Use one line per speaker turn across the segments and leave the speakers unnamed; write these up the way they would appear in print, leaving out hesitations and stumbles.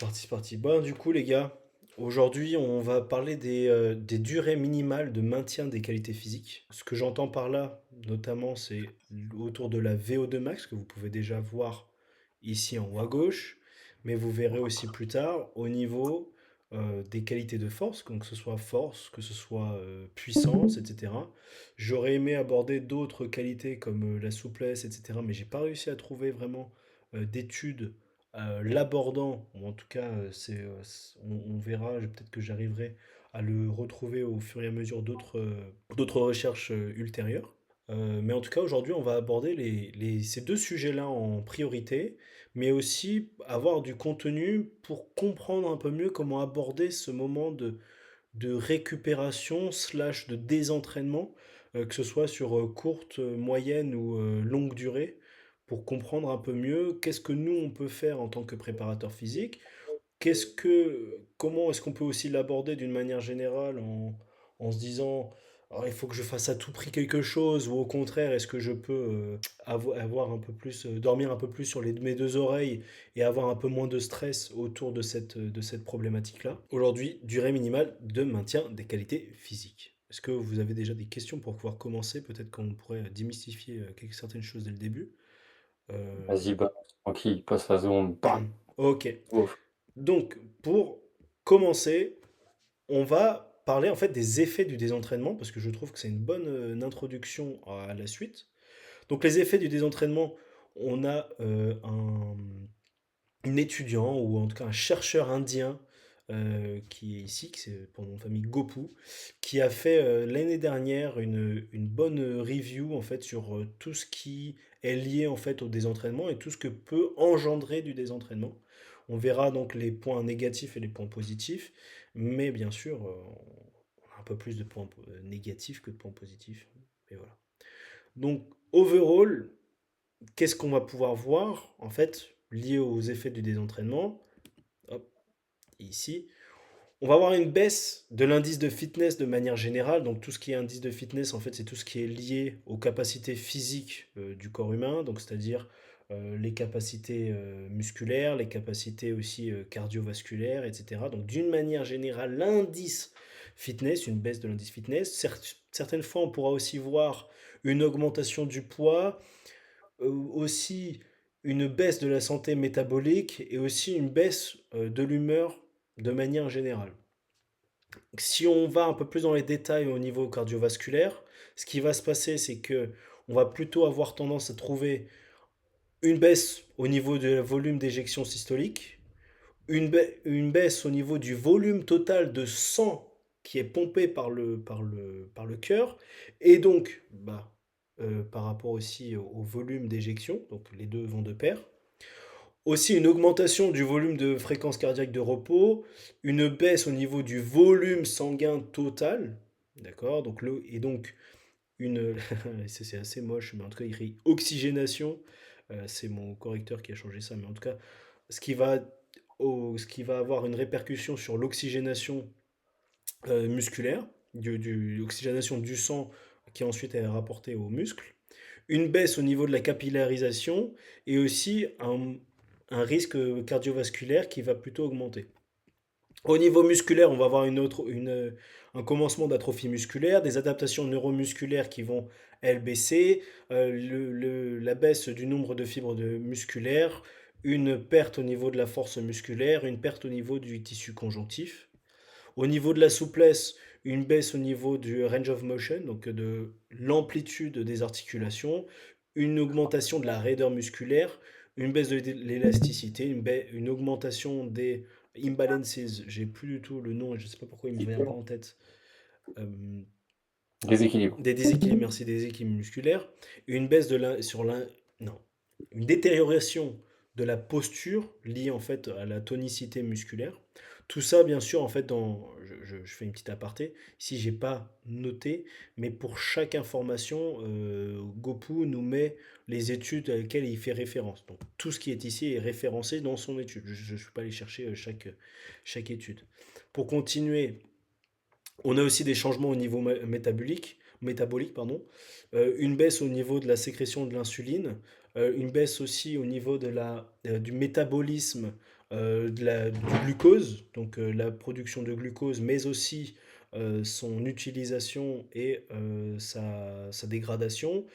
C'est parti. Bon, du coup, les gars, aujourd'hui, on va parler des durées minimales de maintien des qualités physiques. Ce que j'entends par là, notamment, c'est autour de la VO2 max, que vous pouvez déjà voir ici en haut à gauche, mais vous verrez aussi plus tard au niveau des qualités de force, donc que ce soit force, que ce soit puissance, etc. J'aurais aimé aborder d'autres qualités comme la souplesse, etc., mais j'ai pas réussi à trouver vraiment d'études l'abordant, ou en tout cas, on verra, peut-être que j'arriverai à le retrouver au fur et à mesure d'autres recherches ultérieures. Mais en tout cas, aujourd'hui, on va aborder ces deux sujets-là en priorité, mais aussi avoir du contenu pour comprendre un peu mieux comment aborder ce moment de récupération slash de désentraînement, que ce soit sur courte, moyenne ou longue durée, pour comprendre un peu mieux qu'est-ce que nous on peut faire en tant que préparateur physique, comment est-ce qu'on peut aussi l'aborder d'une manière générale en se disant alors, il faut que je fasse à tout prix quelque chose, ou au contraire, est-ce que je peux avoir un peu plus, dormir un peu plus sur mes deux oreilles et avoir un peu moins de stress autour de cette problématique-là. Aujourd'hui, durée minimale de maintien des qualités physiques. Est-ce que vous avez déjà des questions pour pouvoir commencer? Peut-être qu'on pourrait démystifier certaines choses dès le début. Euh,
Vas-y, balance, tranquille, passe la zone, bam!
ok.
Ouf.
Donc, pour commencer, on va parler en fait des effets du désentraînement, parce que je trouve que c'est une bonne introduction à la suite. Donc, les effets du désentraînement, on a un étudiant, ou en tout cas un chercheur indien, qui est ici, qui c'est pour mon famille Gopu, qui a fait l'année dernière une bonne review en fait sur tout ce qui est lié en fait au désentraînement et tout ce que peut engendrer du désentraînement. On verra donc les points négatifs et les points positifs, mais bien sûr, on a un peu plus de points négatifs que de points positifs. Et voilà. Donc, overall, qu'est-ce qu'on va pouvoir voir en fait lié aux effets du désentraînement? Hop, ici. On va avoir une baisse de l'indice de fitness de manière générale. Donc tout ce qui est indice de fitness, en fait, c'est tout ce qui est lié aux capacités physiques du corps humain, donc c'est-à-dire les capacités musculaires, les capacités aussi cardiovasculaires, etc. Donc d'une manière générale, l'indice fitness, une baisse de l'indice fitness. Certaines fois, on pourra aussi voir une augmentation du poids, aussi une baisse de la santé métabolique et aussi une baisse de l'humeur de manière générale. Si on va un peu plus dans les détails au niveau cardiovasculaire, ce qui va se passer, c'est que on va plutôt avoir tendance à trouver une baisse au niveau du volume d'éjection systolique, une baisse au niveau du volume total de sang qui est pompé par le cœur, et donc par rapport aussi au volume d'éjection, donc les deux vont de pair. Aussi une augmentation du volume de fréquence cardiaque de repos, une baisse au niveau du volume sanguin total, d'accord, et donc une, c'est assez moche, mais en tout cas il écrit oxygénation, c'est mon correcteur qui a changé ça, mais en tout cas ce qui va, ce qui va avoir une répercussion sur l'oxygénation musculaire, l'oxygénation du sang qui ensuite est rapportée aux muscles, une baisse au niveau de la capillarisation et aussi un risque cardiovasculaire qui va plutôt augmenter. Au niveau musculaire, on va avoir un commencement d'atrophie musculaire, des adaptations neuromusculaires qui vont, elles, baisser, la baisse du nombre de fibres musculaires, une perte au niveau de la force musculaire, une perte au niveau du tissu conjonctif. Au niveau de la souplesse, une baisse au niveau du range of motion, donc de l'amplitude des articulations, une augmentation de la raideur musculaire, une baisse de l'élasticité, une augmentation des imbalances, j'ai plus du tout le nom, je ne sais pas pourquoi il ne me vient pas en tête, euh,
Déséquilibre.
des déséquilibres, merci, des déséquilibres musculaires, et une baisse non, une détérioration de la posture liée en fait à la tonicité musculaire. Tout ça, bien sûr, en fait, je fais une petite aparté. Ici, j'ai pas noté, mais pour chaque information, Gopu nous met les études à lesquelles il fait référence. Donc, tout ce qui est ici est référencé dans son étude. Je ne suis pas allé chercher chaque étude. Pour continuer, on a aussi des changements au niveau métabolique, pardon. Une baisse au niveau de la sécrétion de l'insuline, une baisse aussi au niveau du métabolisme du glucose, donc la production de glucose, mais aussi son utilisation et sa dégradation.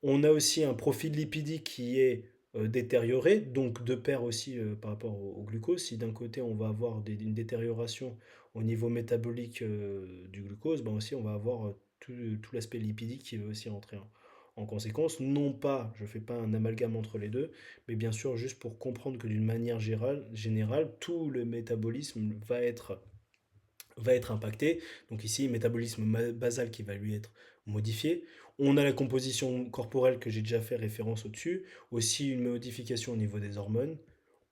On a aussi un profil lipidique qui est détérioré, donc de pair aussi par rapport au glucose. Si d'un côté on va avoir une détérioration au niveau métabolique du glucose, ben aussi on va avoir tout l'aspect lipidique qui va aussi rentrer en conséquence. Non pas, je ne fais pas un amalgame entre les deux, mais bien sûr juste pour comprendre que d'une manière générale, tout le métabolisme va être impacté. Donc ici, métabolisme basal qui va lui être modifié. On a la composition corporelle que j'ai déjà fait référence au-dessus. Aussi une modification au niveau des hormones.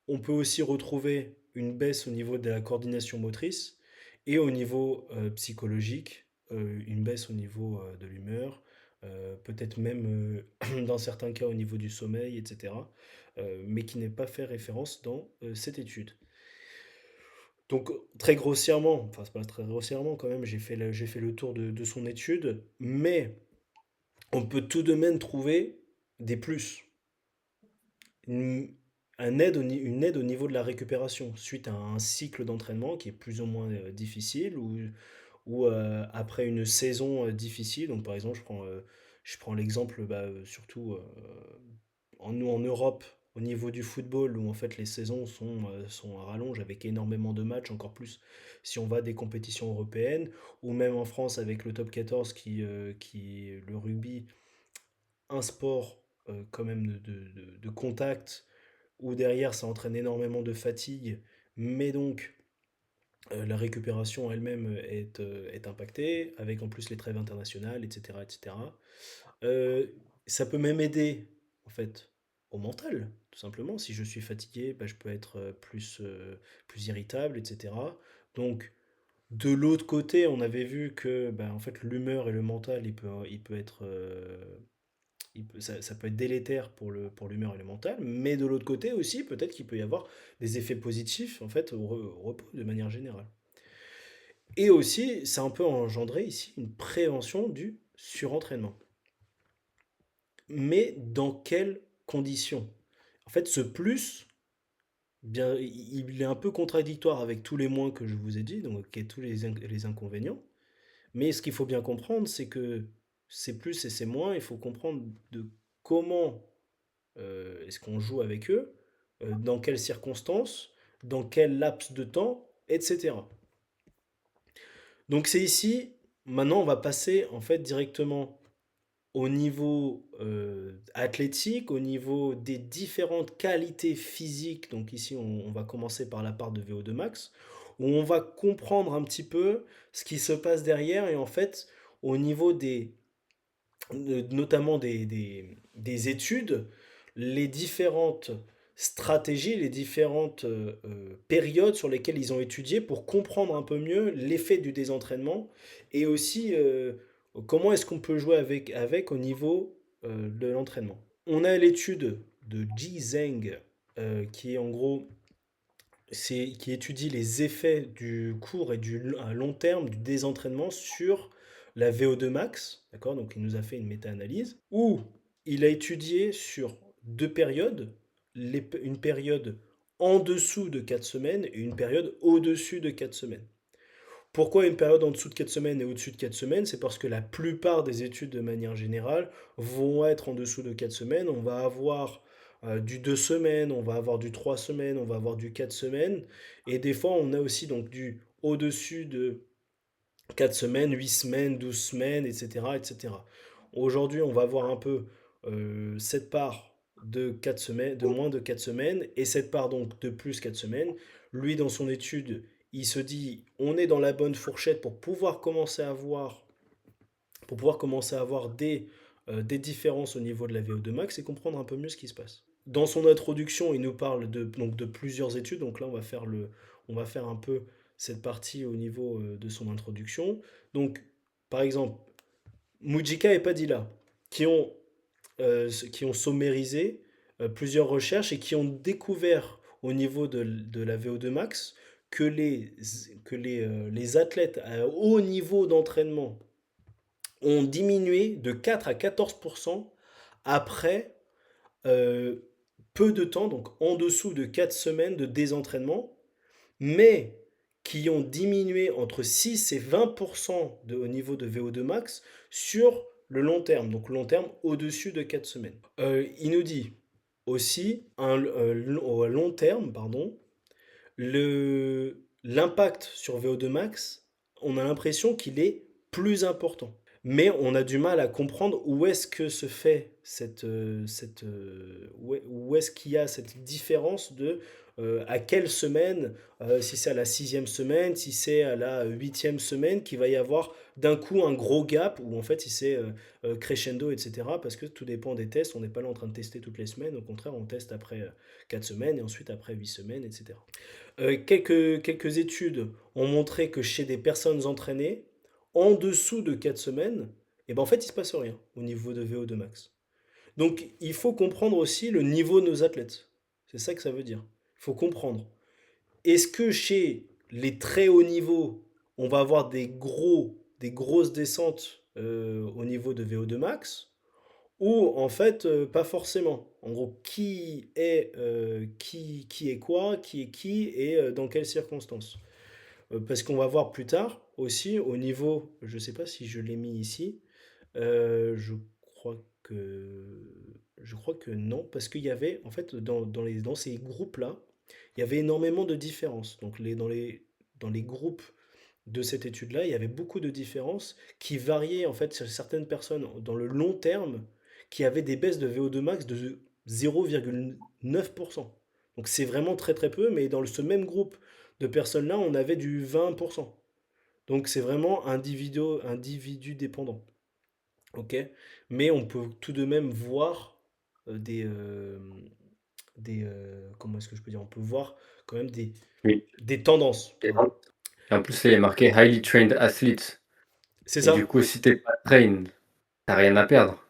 On peut aussi retrouver une baisse au niveau de la coordination motrice et au niveau psychologique, une baisse au niveau de l'humeur, peut-être même dans certains cas au niveau du sommeil, etc. Mais qui n'est pas fait référence dans cette étude. Donc, très grossièrement, enfin, c'est pas très grossièrement quand même, j'ai fait le tour de son étude, mais on peut tout de même trouver des plus. Une, une aide au niveau de la récupération suite à un cycle d'entraînement qui est plus ou moins difficile ou après une saison difficile. Donc, par exemple, je prends l'exemple surtout nous en Europe, au niveau du football, où en fait les saisons sont à rallonge avec énormément de matchs, encore plus si on va à des compétitions européennes, ou même en France avec le top 14 qui est le rugby, un sport quand même de contact, où derrière ça entraîne énormément de fatigue, mais donc la récupération elle-même est impactée, avec en plus les trêves internationales, etc. etc. Euh, Ça peut même aider, en fait, au mental, tout simplement. Si je suis fatigué, bah, je peux être plus irritable, etc. Donc, de l'autre côté, on avait vu que, bah, en fait, l'humeur et le mental, il peut être, ça peut être délétère pour l'humeur et le mental, mais de l'autre côté aussi, peut-être qu'il peut y avoir des effets positifs, en fait, au repos de manière générale. Et aussi, ça a un peu engendré ici une prévention du surentraînement. Mais dans quelles conditions? En fait, ce plus, bien, il est un peu contradictoire avec tous les moins que je vous ai dit, donc et tous les inconvénients. Mais ce qu'il faut bien comprendre, c'est que ces plus et ces moins, il faut comprendre de comment est-ce qu'on joue avec eux, dans quelles circonstances, dans quel laps de temps, etc. Donc c'est ici, maintenant on va passer en fait directement au niveau athlétique, au niveau des différentes qualités physiques. Donc ici, on va commencer par la part de VO2 max, où on va comprendre un petit peu ce qui se passe derrière et en fait, au niveau notamment des études, les différentes stratégies, les différentes périodes sur lesquelles ils ont étudié pour comprendre un peu mieux l'effet du désentraînement et aussi comment est-ce qu'on peut jouer avec au niveau de l'entraînement. On a l'étude de Ji Zheng qui est en gros qui étudie les effets du court et à long terme du désentraînement sur la VO2 max, d'accord? Donc il nous a fait une méta-analyse où il a étudié sur deux périodes, une période en dessous de 4 semaines et une période au-dessus de 4 semaines. Pourquoi une période en dessous de 4 semaines et au-dessus de 4 semaines? C'est parce que la plupart des études de manière générale vont être en dessous de 4 semaines. On va avoir du 2 semaines, on va avoir du 3 semaines, on va avoir du 4 semaines. Et des fois, on a aussi donc du au-dessus de 4 semaines, 8 semaines, 12 semaines, etc. etc. Aujourd'hui, on va voir un peu cette part de 4 semaines, de moins de 4 semaines, et cette part donc de plus 4 semaines. Lui, dans son étude, il se dit on est dans la bonne fourchette pour pouvoir commencer à avoir des différences au niveau de la VO2 max et comprendre un peu mieux ce qui se passe. Dans son introduction, il nous parle donc de plusieurs études. Donc là, on va faire un peu cette partie au niveau de son introduction. Donc, par exemple, Mujika et Padilla, qui ont sommérisé plusieurs recherches et qui ont découvert au niveau de la VO2 max que les athlètes à haut niveau d'entraînement ont diminué de 4 à 14% après euh, peu de temps, donc en dessous de 4 semaines de désentraînement, mais qui ont diminué entre 6 et 20% au niveau de VO2 max sur le long terme, donc long terme au-dessus de 4 semaines. Il nous dit aussi, au long terme, pardon, l'impact sur VO2 max, on a l'impression qu'il est plus important. Mais on a du mal à comprendre où est-ce que se fait où est-ce qu'il y a cette différence de à quelle semaine, si c'est à la 6e semaine, si c'est à la 8e semaine, qu'il va y avoir d'un coup un gros gap, ou en fait si c'est crescendo, etc. Parce que tout dépend des tests, on n'est pas là en train de tester toutes les semaines, au contraire on teste après 4 semaines et ensuite après 8 semaines, etc. Quelques études ont montré que chez des personnes entraînées, en dessous de 4 semaines, et ben en fait, il ne se passe rien au niveau de VO2 max. Donc, il faut comprendre aussi le niveau de nos athlètes. C'est ça que ça veut dire. Il faut comprendre. Est-ce que chez les très hauts niveaux, on va avoir des grosses descentes au niveau de VO2 max ou en fait, pas forcément. En gros, qui est quoi, qui est qui et dans quelles circonstances. Parce qu'on va voir plus tard aussi au niveau, je ne sais pas si je l'ai mis ici, je crois que, je crois que non, parce qu'il y avait en fait dans ces groupes-là, il y avait énormément de différences. Donc dans les groupes de cette étude-là, il y avait beaucoup de différences qui variaient en fait sur certaines personnes dans le long terme qui avaient des baisses de VO2 max de 0,9%. Donc c'est vraiment très très peu, mais dans ce même groupe de personnes-là, on avait du 20%. Donc c'est vraiment individu dépendant. Ok? Mais on peut tout de même voir comment est-ce que je peux dire? On peut voir quand même
Oui.
des tendances.
Et en plus, c'est marqué highly trained athlete.
C'est
Et du
ça?
coup, si t'es pas train, t'as rien à perdre.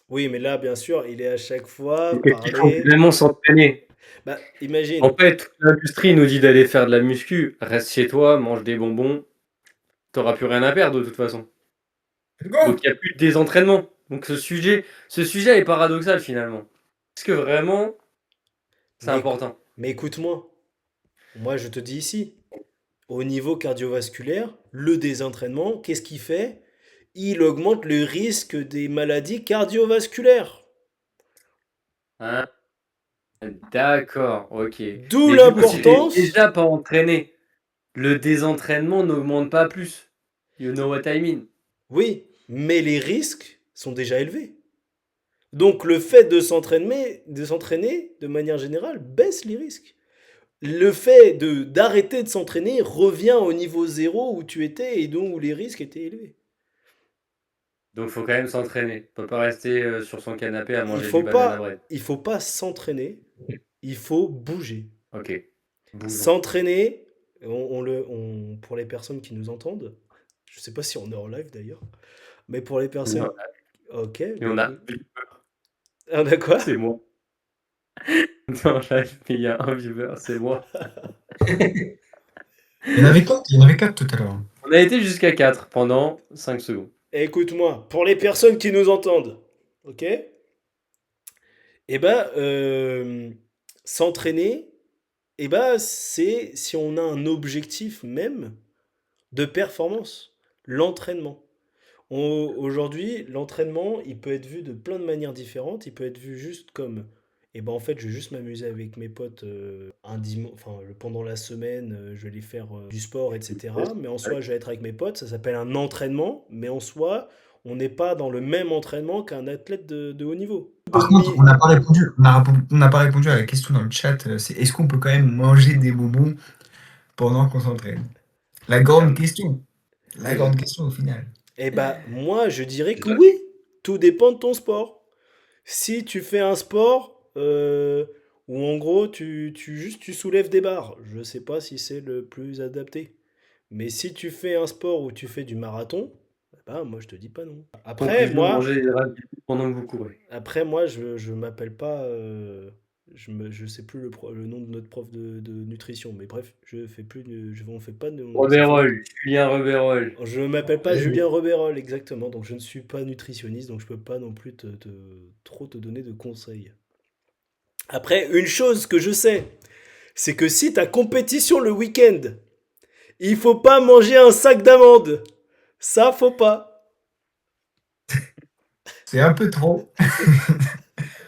Oui, mais là, bien sûr, il est à chaque fois
Donc, est-ce qu'il faut
parlé.
vraiment s'entraîner?
Bah,
En
imagine.
fait, toute l'industrie nous dit d'aller faire de la muscu. Reste chez toi, mange des bonbons. T'auras plus rien à perdre de toute façon. Donc, il n'y a plus de désentraînement. Donc, ce sujet est paradoxal finalement. Est-ce que vraiment c'est
Mais,
important?
mais écoute-moi. Moi, je te dis ici, au niveau cardiovasculaire, le désentraînement, qu'est-ce qu'il fait? Il augmente le risque des maladies cardiovasculaires.
Hein? D'accord, ok.
D'où
Mais du coup, si t'es
l'importance.
déjà pas entraîné, le désentraînement n'augmente pas plus. You know what I mean?
Oui, mais les risques sont déjà élevés. Donc le fait de s'entraîner de manière générale baisse les risques. Le fait d'arrêter de s'entraîner revient au niveau zéro où tu étais et donc où les risques étaient élevés.
Donc faut quand même s'entraîner. On peut pas rester sur son canapé à
Il
manger
faut
du banana
pas,
bread.
il faut pas s'entraîner, il faut bouger.
Ok, bougeons.
S'entraîner, pour les personnes qui nous entendent, je sais pas si on est en live d'ailleurs, mais pour les
Non,
personnes, ok,
mais
bah
on a...
écoute, on a quoi?
C'est moi. Non, là, il y a un viewer, c'est moi.
Il y en avait quatre tout à l'heure.
On a été jusqu'à 4 pendant 5 secondes.
Écoute-moi, pour les personnes qui nous entendent, ok? Eh ben, s'entraîner, eh ben, c'est si on a un objectif même de performance, l'entraînement. Aujourd'hui, l'entraînement, il peut être vu de plein de manières différentes. Il peut être vu juste comme, eh ben en fait, je vais juste m'amuser avec mes potes pendant la semaine, je vais aller faire du sport, etc. Mais en soi, je vais être avec mes potes, ça s'appelle un entraînement. Mais en soi, on n'est pas dans le même entraînement qu'un athlète de haut niveau.
Par contre, on n'a pas répondu à la question dans le chat, c'est est-ce qu'on peut quand même manger des bonbons pendant qu'on s'entraîne? La
Ah,
grande question. La
Eh ben,
grande question au final.
moi, je dirais que
désolé.
oui. Tout dépend de ton sport. Si tu fais un sport où en gros tu soulèves des barres, je sais pas si c'est le plus adapté. Mais si tu fais un sport où tu fais du marathon, bah moi je te dis pas non.
Conclusion, mangez des ravioli pendant que vous courez.
Après moi je m'appelle pas, je sais plus le nom de notre prof de nutrition, mais bref, je fais plus on fait pas de, ça fait,
Rebérol, Julien Rebérol.
je m'appelle pas
Et
Julien Robérol exactement, donc je ne suis pas nutritionniste, donc je peux pas non plus trop te donner de conseils. Après, une chose que je sais, c'est que si t'as compétition le week-end, il faut pas manger un sac d'amandes. Ça, faut pas.
C'est un peu trop.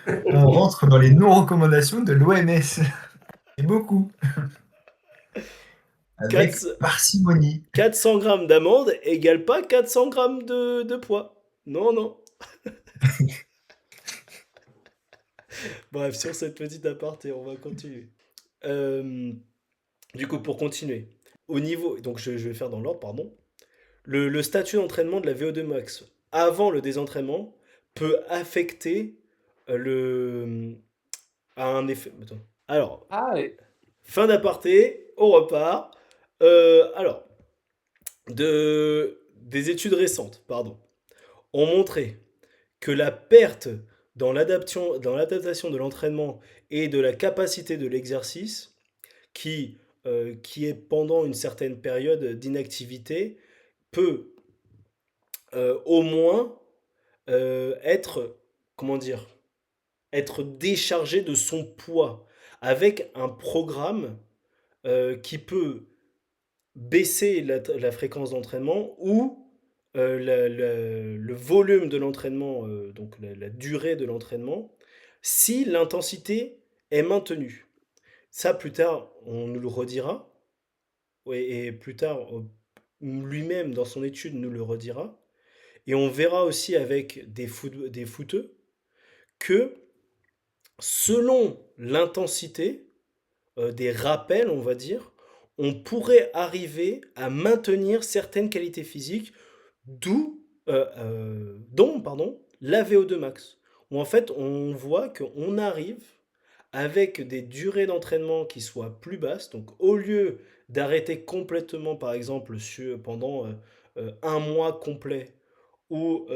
C'est
On rentre dans les non-recommandations de l'OMS. C'est beaucoup. Avec
400
parcimonie.
400 grammes d'amandes égale pas 400 grammes de poids. Non, non. Bref, sur cette petite aparté, on va continuer. Euh, du coup, pour continuer, au niveau, donc je vais faire dans l'ordre, pardon. Le statut d'entraînement de la VO2 max avant le désentraînement peut affecter le à un effet. Attends. Alors,
Ah, ouais.
fin d'aparté, on repart. Alors, des études récentes, pardon, ont montré que la perte dans l'adaptation de l'entraînement et de la capacité de l'exercice, qui est pendant une certaine période d'inactivité, peut au moins être, comment dire, être déchargé de son poids avec un programme qui peut baisser la fréquence d'entraînement ou le volume de l'entraînement, donc la durée de l'entraînement, si l'intensité est maintenue. Ça, plus tard, on nous le redira, et plus tard, lui-même, dans son étude, nous le redira. Et on verra aussi avec des footeux que selon l'intensité des rappels, on va dire, on pourrait arriver à maintenir certaines qualités physiques, dont pardon, la VO2 max. Où en fait, on voit qu'on arrive avec des durées d'entraînement qui soient plus basses. Donc, au lieu d'arrêter complètement, par exemple, pendant un mois complet, ou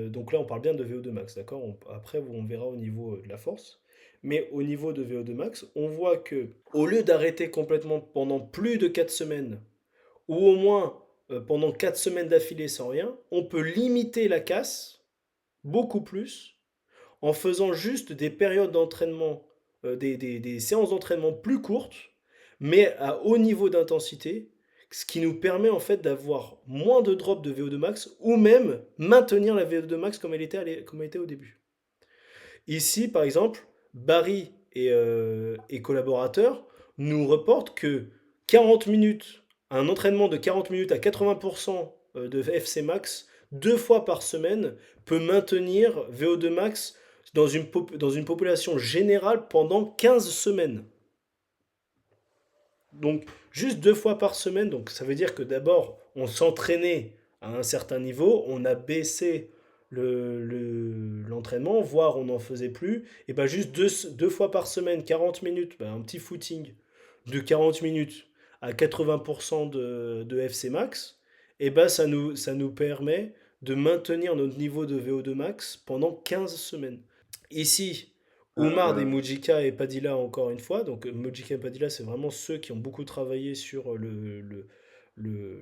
donc là, on parle bien de VO2 max, d'accord? Après, on verra au niveau de la force. Mais au niveau de VO2 max, on voit que au lieu d'arrêter complètement pendant plus de 4 semaines, ou au moins pendant 4 semaines d'affilée sans rien, on peut limiter la casse beaucoup plus en faisant juste des périodes d'entraînement, des séances d'entraînement plus courtes, mais à haut niveau d'intensité, ce qui nous permet en fait d'avoir moins de drop de VO2 max ou même maintenir la VO2 max comme elle était au début. Ici, par exemple, Barry et collaborateurs nous reportent que 40 minutes, un entraînement de 40 minutes à 80% de FC max, 2 fois par semaine, peut maintenir VO2 max dans une population générale pendant 15 semaines. Donc, juste 2 fois par semaine, donc ça veut dire que d'abord, on s'entraînait à un certain niveau, on a baissé l'entraînement, voire on n'en faisait plus, et bien juste 2 fois par semaine, 40 minutes, ben un petit footing de 40 minutes à 80% de FC max, et ben ça nous permet de maintenir notre niveau de VO2 max pendant 15 semaines. Ici, Oumar et Mujika et Padilla encore une fois. Donc Mujika et Padilla, c'est vraiment ceux qui ont beaucoup travaillé sur le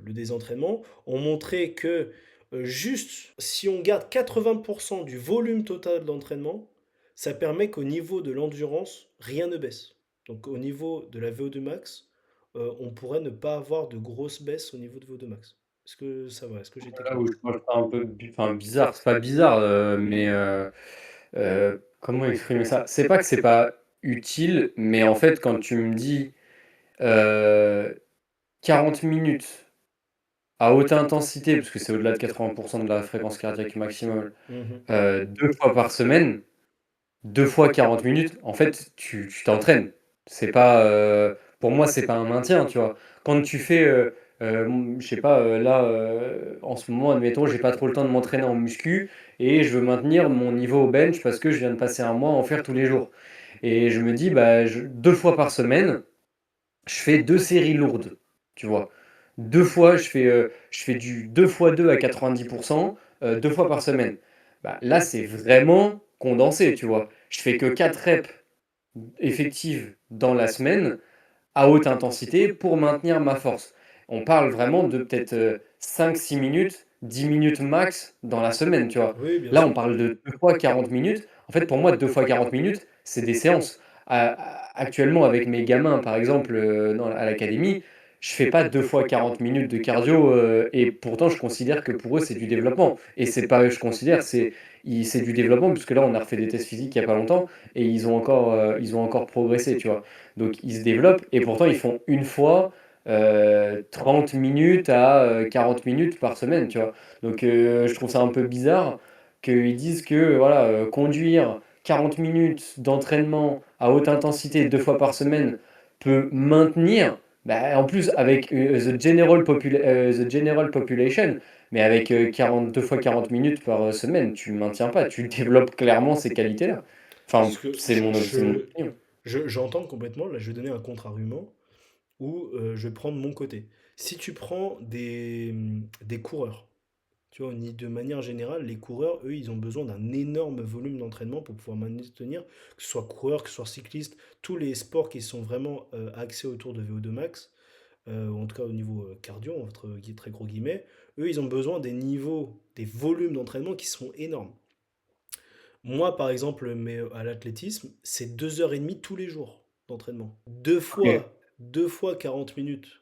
désentraînement, ont montré que juste si on garde 80% du volume total d'entraînement, ça permet qu'au niveau de l'endurance, rien ne baisse. Donc au niveau de la VO2 max, on pourrait ne pas avoir de grosses baisses au niveau de VO2 max. Est-ce que ça va? Est-ce que j'ai été
Là
clair?
où je trouve ça un peu enfin, bizarre, c'est pas bizarre, mais comment exprimer ça? C'est pas que c'est pas utile, mais en fait, quand tu me dis 40 minutes à haute intensité, parce que c'est au-delà de 80% de la fréquence cardiaque maximum,
Mhm.
2 fois par semaine, 2 fois 40 minutes, en fait, tu t'entraînes. C'est pas, pour moi, c'est pas un maintien, tu vois? Quand tu fais, je sais pas, là, en ce moment, admettons, j'ai pas trop le temps de m'entraîner en muscu et je veux maintenir mon niveau au bench parce que je viens de passer un mois à en faire tous les jours et je me dis, bah, 2 fois par semaine, je fais 2 séries lourdes, tu vois? 2 fois, je fais du 2 fois 2 à 90%, 2 fois par semaine. Bah, là, c'est vraiment condensé, tu vois? Je fais que 4 reps effectives dans la semaine à haute intensité pour maintenir ma force. On parle vraiment de peut-être 5-6 minutes, 10 minutes max dans la semaine, tu vois?
Oui, bien
Là,
sûr.
on parle de 2 fois 40 minutes. En fait, pour moi, 2 fois 40 minutes, c'est des séances. Actuellement, avec mes gamins, par exemple, à l'académie, je fais pas 2 fois 40 minutes de cardio, et pourtant je considère que pour eux c'est du développement. Et c'est pas, je considère, c'est du développement, puisque là on a refait des tests physiques il y a pas longtemps, et ils ont encore progressé, tu vois. Donc ils se développent, et pourtant ils font une fois 30 minutes à 40 minutes par semaine, tu vois. Donc je trouve ça un peu bizarre qu'ils disent que voilà, conduire 40 minutes d'entraînement à haute intensité 2 fois par semaine peut maintenir, bah, en plus avec the general population, mais avec 2 fois 40 minutes par semaine, tu ne maintiens pas, tu développes clairement ces qualités-là. Enfin,
Parce que
c'est mon opinion.
j'entends complètement, là je vais donner un contre-argument où je vais prendre mon côté. Si tu prends des coureurs, tu vois, de manière générale, les coureurs, eux, ils ont besoin d'un énorme volume d'entraînement pour pouvoir maintenir, que ce soit coureur, que ce soit cycliste, tous les sports qui sont vraiment axés autour de VO2 max, ou en tout cas au niveau cardio, entre très gros guillemets, eux, ils ont besoin des niveaux, des volumes d'entraînement qui sont énormes. Moi, par exemple, mais à l'athlétisme, c'est 2h30 tous les jours d'entraînement.
Ok.
Deux fois 40 minutes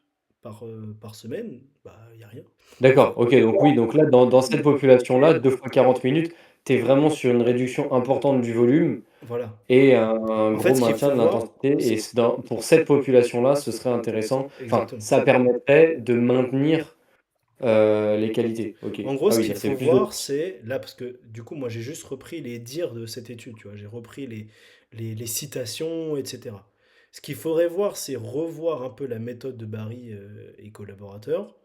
par semaine, bah, il n'y a rien.
D'accord, ok, donc oui, donc là, dans cette population-là, 2 fois 40 minutes, tu es vraiment sur une réduction importante du volume
Voilà.
et un
En fait,
gros
ce qu'il
maintien
faut
de
voir,
l'intensité. Et pour cette population-là, ce serait intéressant, enfin,
exactement.
ça permettrait de maintenir les qualités. Ok.
En gros,
Ah
ce
oui,
qu'il
c'est
faut
plus de...
voir, c'est là, parce que du coup, moi, j'ai juste repris les dires de cette étude, tu vois, j'ai repris les citations, etc. Ce qu'il faudrait voir, c'est revoir un peu la méthode de Barry et collaborateurs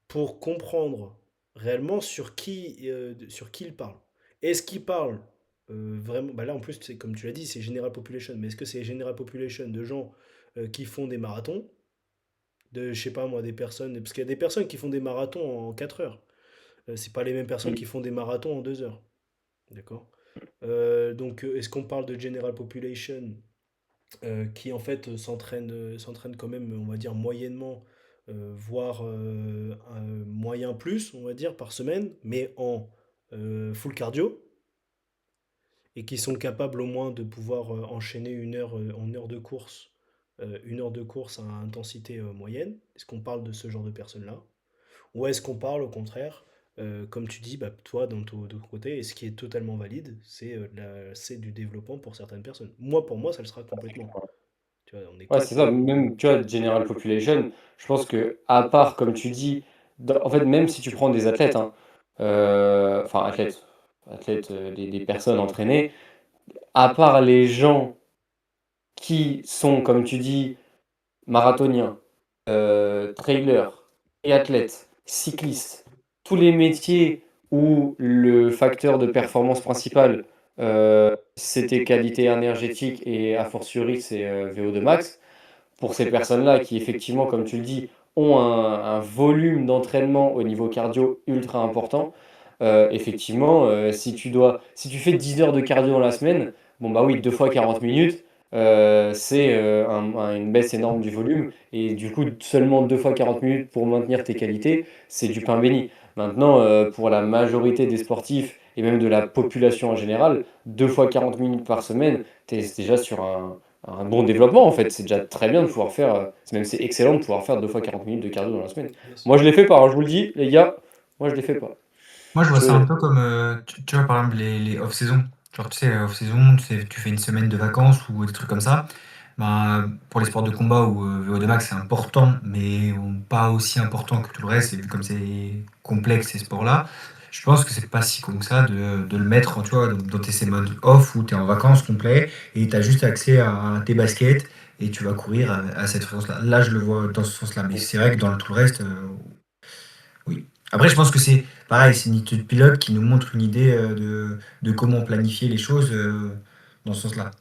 pour comprendre réellement sur qui il parle. Est-ce qu'il parle vraiment, bah là en plus, c'est comme tu l'as dit, c'est General Population, mais est-ce que c'est General Population de gens qui font des marathons, je sais pas moi, des personnes, parce qu'il y a des personnes qui font des marathons en 4 heures. C'est pas les mêmes personnes qui font des marathons en 2 heures. D'accord. Donc, est-ce qu'on parle de General Population qui en fait s'entraîne quand même, on va dire, moyennement, voire un moyen plus, on va dire, par semaine, mais en full cardio, et qui sont capables au moins de pouvoir enchaîner en une heure de course à intensité moyenne. Est-ce qu'on parle de ce genre de personnes-là? Ou est-ce qu'on parle au contraire, comme tu dis, bah, toi, de ton côté, et ce qui est totalement valide, c'est du développement pour certaines personnes. Moi, pour moi, ça le sera complètement. Tu vois, on est
Ouais,
quatre.
c'est ça, même, tu vois, General Population, je pense que, à part, comme tu dis, en fait, même si tu prends des athlètes, hein, enfin, athlètes, des personnes entraînées, à part les gens qui sont, comme tu dis, marathoniens, trailers, triathlètes, cyclistes, tous les métiers où le facteur de performance principal, c'est tes qualités énergétiques et a fortiori c'est VO2 max, pour ces personnes-là qui effectivement, comme tu le dis, ont un volume d'entraînement au niveau cardio ultra important, effectivement, si tu fais 10 heures de cardio dans la semaine, bon bah oui, 2 fois 40 minutes, c'est une baisse énorme du volume, et du coup, seulement 2 fois 40 minutes pour maintenir tes qualités, c'est du pain béni. Maintenant, pour la majorité des sportifs, et même de la population en général, 2 fois 40 minutes par semaine, tu es déjà sur un bon développement en fait. C'est déjà très bien de pouvoir faire, c'est excellent de pouvoir faire 2 fois 40 minutes de cardio dans la semaine.
Yes.
Moi je les fais pas, hein, je vous le dis, les gars, moi je les fais pas.
Moi, je vois ça un
Je...
peu comme, tu vois, par exemple, les off-saison. Genre, tu sais, off-saison, tu fais une semaine de vacances ou des trucs comme ça. Ben, pour les sports de combat où VO2 max c'est important, mais pas aussi important que tout le reste, et vu comme c'est complexe ces sports-là, je pense que c'est pas si con que ça de le mettre, tu vois, dans tes semaines off où tu es en vacances complet et tu as juste accès à tes baskets et tu vas courir à cette fréquence-là. Là, je le vois dans ce sens-là, mais c'est vrai que dans tout le reste, oui. Après, je pense que c'est pareil, c'est une étude pilote qui nous montre une idée de comment planifier les choses dans ce sens-là.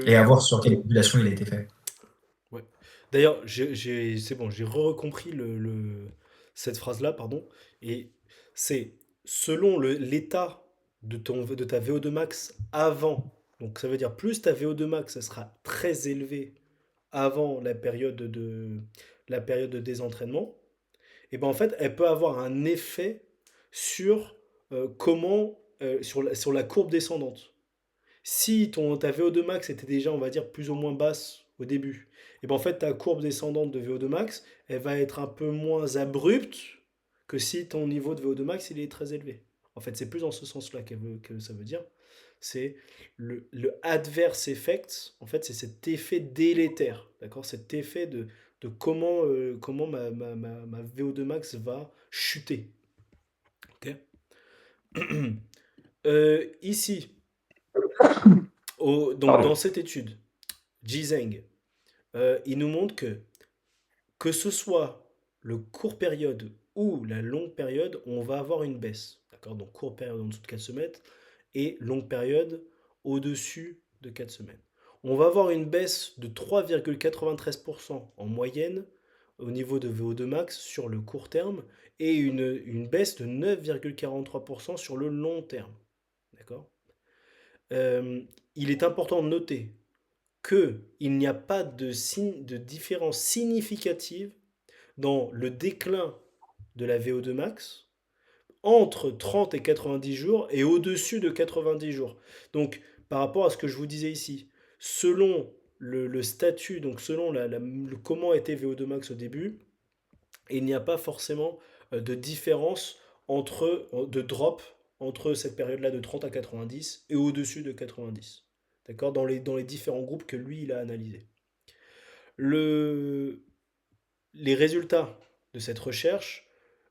Et à
Le...
voir sur quelle population il a été fait.
Ouais. D'ailleurs, c'est bon, j'ai recompris cette phrase-là, pardon, et c'est selon l'état de ta VO2 max avant, donc ça veut dire plus ta VO2 max, ça sera très élevé avant la période de désentraînement, et ben en fait, elle peut avoir un effet sur sur la courbe descendante. Si ta VO2 max était déjà, on va dire, plus ou moins basse au début, et ben en fait ta courbe descendante de VO2 max, elle va être un peu moins abrupte que si ton niveau de VO2 max il est très élevé. En fait, c'est plus dans ce sens-là que ça veut dire. C'est le adverse effect, en fait, c'est cet effet délétère, d'accord? Cet effet de comment ma VO2 max va chuter. Ok. Ici, donc
Pardon.
dans cette étude, Jizeng, il nous montre que ce soit le court période ou la longue période, on va avoir une baisse. D'accord. Donc courte période en dessous de 4 semaines et longue période au-dessus de 4 semaines. On va avoir une baisse de 3,93% en moyenne au niveau de VO2 max sur le court terme et une baisse de 9,43% sur le long terme. D'accord. Euh, il est important de noter qu'il n'y a pas de différence significative dans le déclin de la VO2 max entre 30 et 90 jours et au-dessus de 90 jours. Donc, par rapport à ce que je vous disais ici, selon le statut, donc selon comment était VO2 max au début, il n'y a pas forcément de différence de drop entre cette période-là de 30 à 90 et au-dessus de 90. D'accord. Dans les différents groupes que lui, il a analysés. Le, les résultats de cette recherche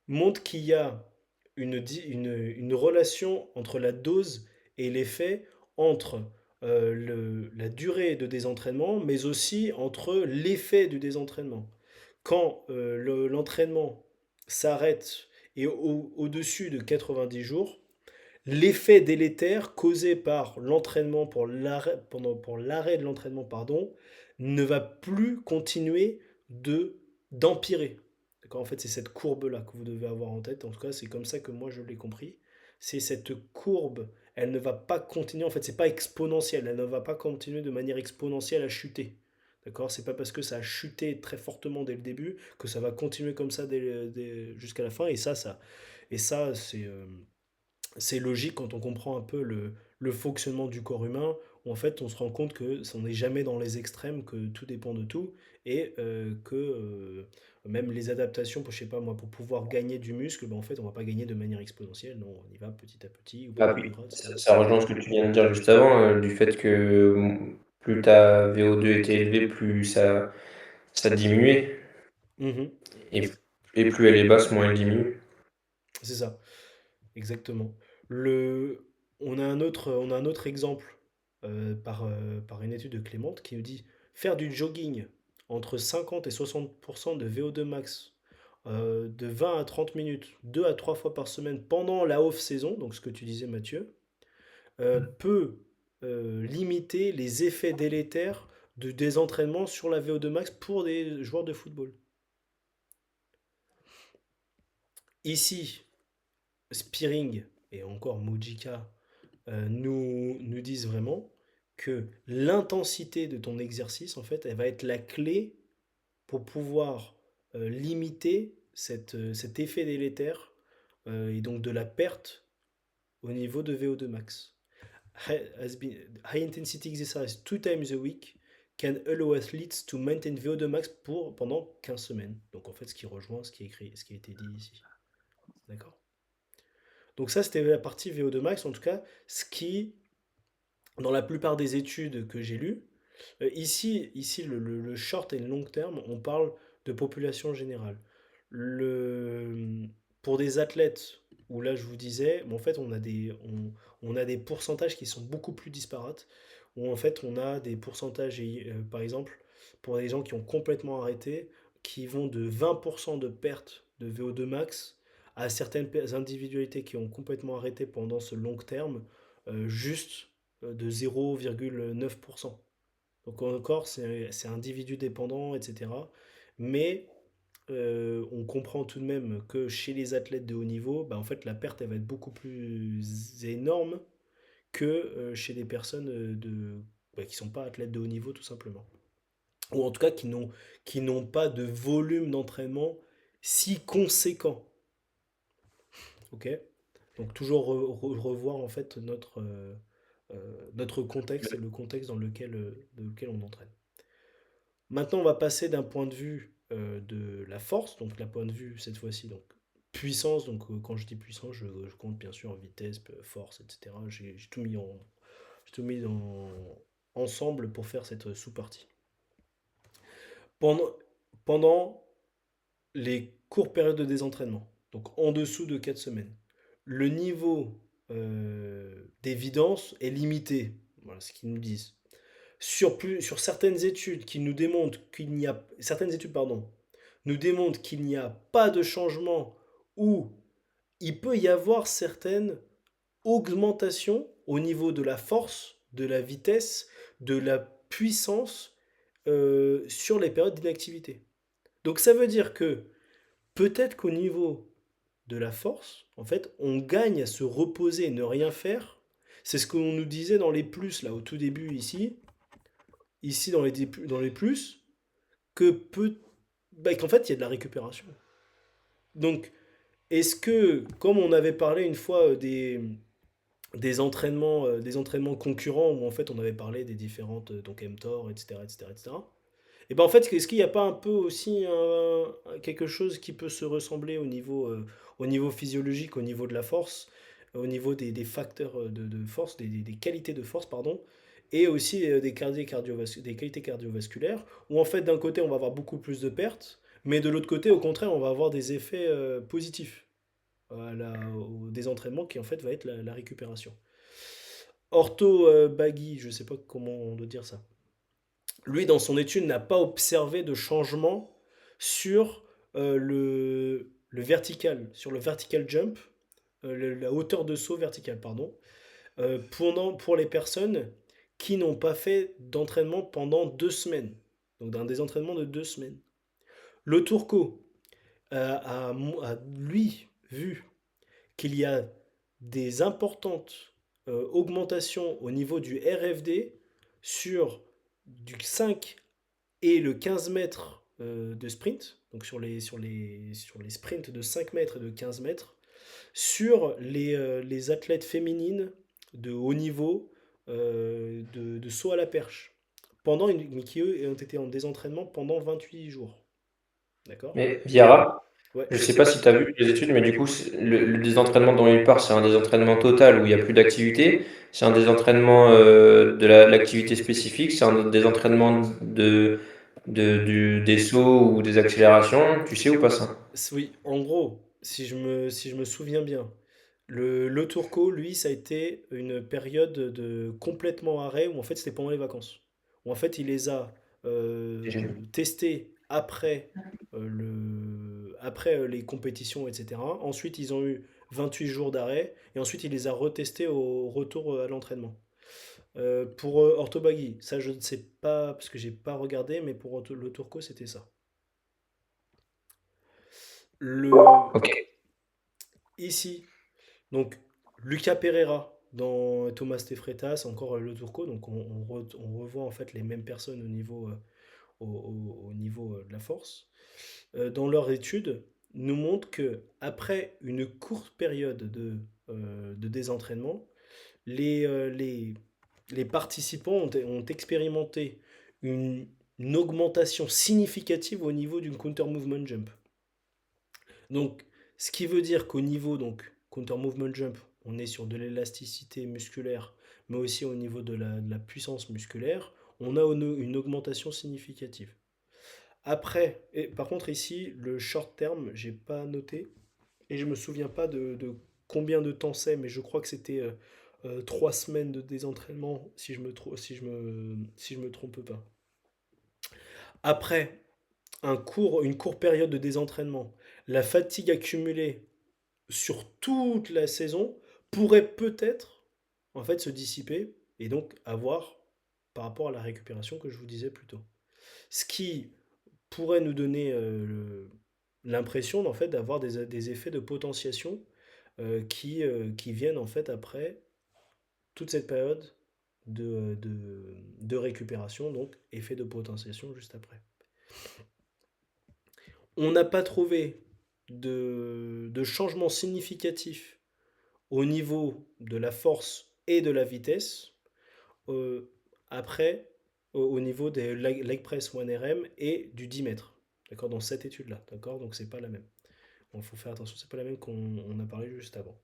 montrent qu'il y a une relation entre la dose et l'effet entre la durée de désentraînement, mais aussi entre l'effet du désentraînement. Quand l'entraînement s'arrête et au-dessus de 90 jours, l'effet délétère causé par l'entraînement pour l'arrêt de l'entraînement, pardon, ne va plus continuer d'empirer. D'accord. En fait, c'est cette courbe-là que vous devez avoir en tête. En tout cas, c'est comme ça que moi je l'ai compris. C'est cette courbe, elle ne va pas continuer. En fait, c'est pas exponentiel. Elle ne va pas continuer de manière exponentielle à chuter. D'accord. C'est pas parce que ça a chuté très fortement dès le début que ça va continuer comme ça jusqu'à la fin. Et ça, c'est logique quand on comprend un peu le fonctionnement du corps humain, où en fait on se rend compte que on n'est jamais dans les extrêmes, que tout dépend de tout, et que même les adaptations, pour, je sais pas moi, pour pouvoir gagner du muscle, ben en fait on va pas gagner de manière exponentielle, non, on y va petit à petit, ou
Bah,
prendre du
puis,
gras, etc.
ça rejoint ce que tu viens de dire juste avant, du fait que plus ta VO2 était élevée, plus ça diminuait.
Mhm.
Et, et plus elle est basse, moins elle diminue.
C'est ça, exactement. Le, on a un autre exemple par une étude de Clément qui nous dit faire du jogging entre 50 et 60% de VO2 max de 20 à 30 minutes, 2 à 3 fois par semaine pendant la off-saison, donc ce que tu disais Mathieu, peut limiter les effets délétères de désentraînement sur la VO2 max pour des joueurs de football. Ici, Spearing et encore Mujika nous disent vraiment que l'intensité de ton exercice, en fait, elle va être la clé pour pouvoir limiter cet effet délétère et donc de la perte au niveau de VO2 max. High intensity exercise 2 times a week can allow athletes to maintain VO2 max pendant 15 semaines. Donc en fait, ce qui rejoint ce qui est écrit, ce qui a été dit ici. D'accord. Donc ça, c'était la partie VO2 max, en tout cas, ce qui, dans la plupart des études que j'ai lues, ici le short et le long terme, on parle de population générale. Le, pour des athlètes, où là je vous disais, en fait on a des pourcentages qui sont beaucoup plus disparates, où en fait on a des pourcentages, par exemple, pour des gens qui ont complètement arrêté, qui vont de 20% de perte de VO2 max à certaines individualités qui ont complètement arrêté pendant ce long terme, juste de 0,9%. Donc encore, c'est individu dépendant, etc. Mais on comprend tout de même que chez les athlètes de haut niveau, bah, en fait, la perte elle va être beaucoup plus énorme que chez des personnes qui ne sont pas athlètes de haut niveau, tout simplement. Ou en tout cas qui n'ont pas de volume d'entraînement si conséquent. Ok. Donc toujours revoir en fait notre contexte et le contexte dans lequel on entraîne. Maintenant, on va passer d'un point de vue de la force, donc la point de vue cette fois-ci, donc puissance. Donc quand je dis puissance, je compte bien sûr vitesse, force, etc. J'ai tout mis ensemble pour faire cette sous-partie. Pendant, pendant les courtes périodes de désentraînement, donc en dessous de 4 semaines, le niveau d'évidence est limité. Voilà ce qu'ils nous disent. Sur certaines études qui nous démontrent qu'il n'y a certaines études pardon, nous démontrent qu'il n'y a pas de changement ou il peut y avoir certaines augmentations au niveau de la force, de la vitesse, de la puissance sur les périodes d'inactivité. Donc ça veut dire que peut-être qu'au niveau de la force, en fait, on gagne à se reposer et ne rien faire. C'est ce qu'on nous disait dans les plus, là, au tout début, ici dans les plus, qu'en fait, il y a de la récupération. Donc, est-ce que, comme on avait parlé une fois des entraînements concurrents, où en fait on avait parlé des différentes, donc mTOR, etc., etc., etc., et ben en fait, est-ce qu'il n'y a pas un peu aussi quelque chose qui peut se ressembler au niveau physiologique, au niveau de la force, au niveau des facteurs de force, des qualités de force, pardon, et aussi des qualités cardiovasculaires, où en fait d'un côté on va avoir beaucoup plus de pertes, mais de l'autre côté au contraire on va avoir des effets positifs au désentraînement qui en fait va être la récupération. Ortho Baggy, je ne sais pas comment on doit dire ça. Lui, dans son étude, n'a pas observé de changement sur le vertical, sur le vertical jump, la hauteur de saut verticale, pardon, pour les personnes qui n'ont pas fait d'entraînement pendant 2 semaines. Donc d'un désentraînement de 2 semaines. Le Turco a lui vu qu'il y a des importantes augmentations au niveau du RFD sur du 5 et le 15 mètres de sprint, donc sur les sprints de 5 mètres et de 15 mètres, sur les athlètes féminines de haut niveau de saut à la perche, mais qui eux ont été en désentraînement pendant 28 jours. D'accord.
Mais Viara,
Ouais.
je sais pas si tu as vu les études, mais du coup, le désentraînement dont il parle, c'est un désentraînement total où il n'y a plus d'activité. C'est un désentraînement de l'activité spécifique. C'est un désentraînement des sauts ou des accélérations. Tu sais ou pas ça?
Oui, en gros, si je me souviens bien, le Turco, lui, ça a été une période de complètement arrêt où en fait c'était pendant les vacances. Où en fait il les a testés après les compétitions, etc. Ensuite ils ont eu 28 jours d'arrêt et ensuite il les a retestés au retour à l'entraînement. Pour Orthobagui, ça je ne sais pas parce que j'ai pas regardé, mais pour le Turco c'était ça. Le,
Ok.
Ici, donc Lucas Pereira dans Thomas Tefretas, encore le Turco, donc on revoit en fait les mêmes personnes au niveau de la force. Dans leur étude, nous montrent que après une courte période de désentraînement, les, euh, les, les participants ont expérimenté une, une augmentation significative au niveau d'une counter movement jump. Donc, ce qui veut dire qu'au niveau donc counter movement jump, on est sur de l'élasticité musculaire, mais aussi au niveau de la puissance musculaire, on a une augmentation significative. Après, et par contre ici, le short term, j'ai pas noté, et je me souviens pas de combien de temps c'est, mais je crois que c'était 3 semaines de désentraînement, si je me trompe pas. Après une courte période de désentraînement, la fatigue accumulée sur toute la saison pourrait peut-être en fait se dissiper et donc avoir par rapport à la récupération que je vous disais plus tôt. Ce qui pourrait nous donner l'impression en fait d'avoir des effets de potentiation qui viennent en fait après toute cette période de récupération, donc effet de potentiation juste après. On n'a pas trouvé de changement significatif au niveau de la force et de la vitesse euh, après, au niveau des leg press 1RM et du 10 mètres. D'accord, dans cette étude-là. D'accord, donc c'est pas la même. Il faut faire attention, c'est pas la même qu'on a parlé juste avant.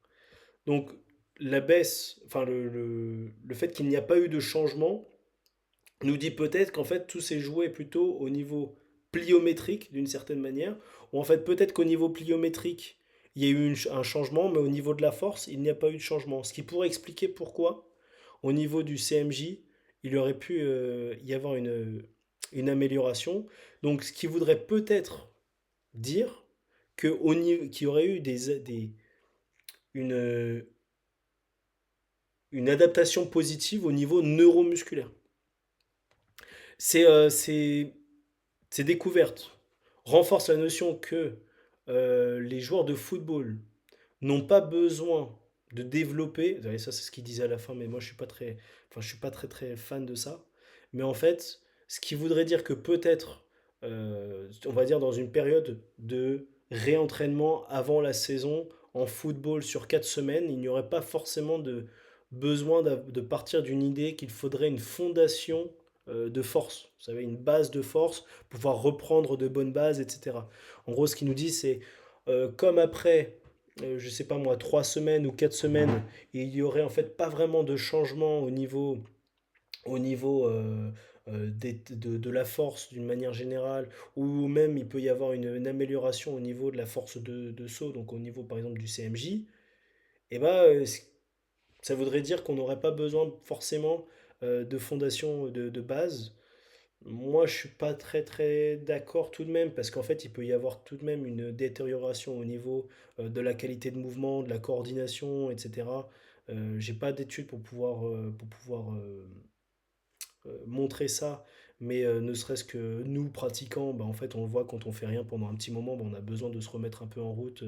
Donc, la baisse, enfin, le fait qu'il n'y a pas eu de changement nous dit peut-être qu'en fait tout s'est joué plutôt au niveau pliométrique d'une certaine manière, ou en fait peut-être qu'au niveau pliométrique il y a eu un changement, mais au niveau de la force il n'y a pas eu de changement. Ce qui pourrait expliquer pourquoi au niveau du CMJ il aurait pu y avoir une amélioration. Donc ce qui voudrait peut-être dire qu'il y aurait eu une, une adaptation positive au niveau neuromusculaire. C'est ces découvertes renforcent la notion que les joueurs de football n'ont pas besoin de développer. Vous savez, ça, c'est ce qu'il disait à la fin, mais moi, je suis pas très très fan de ça. Mais en fait, ce qui voudrait dire que peut-être, on va dire dans une période de réentraînement avant la saison en football sur 4 semaines, il n'y aurait pas forcément de besoin de partir d'une idée qu'il faudrait une fondation de force, vous savez, une base de force, pouvoir reprendre de bonnes bases, etc. En gros, ce qu'il nous dit, c'est comme après, je sais pas moi, 3 semaines ou 4 semaines, il y aurait en fait pas vraiment de changement au niveau de la force d'une manière générale, ou même il peut y avoir une amélioration au niveau de la force de saut, donc au niveau par exemple du CMJ, et ben ça voudrait dire qu'on n'aurait pas besoin forcément de fondation de base. Moi, je suis pas très très d'accord tout de même, parce qu'en fait, il peut y avoir tout de même une détérioration au niveau de la qualité de mouvement, de la coordination, etc. J'ai pas d'études pour pouvoir montrer ça, mais ne serait-ce que nous pratiquants, bah, en fait, on le voit quand on fait rien pendant un petit moment, bah, on a besoin de se remettre un peu en route,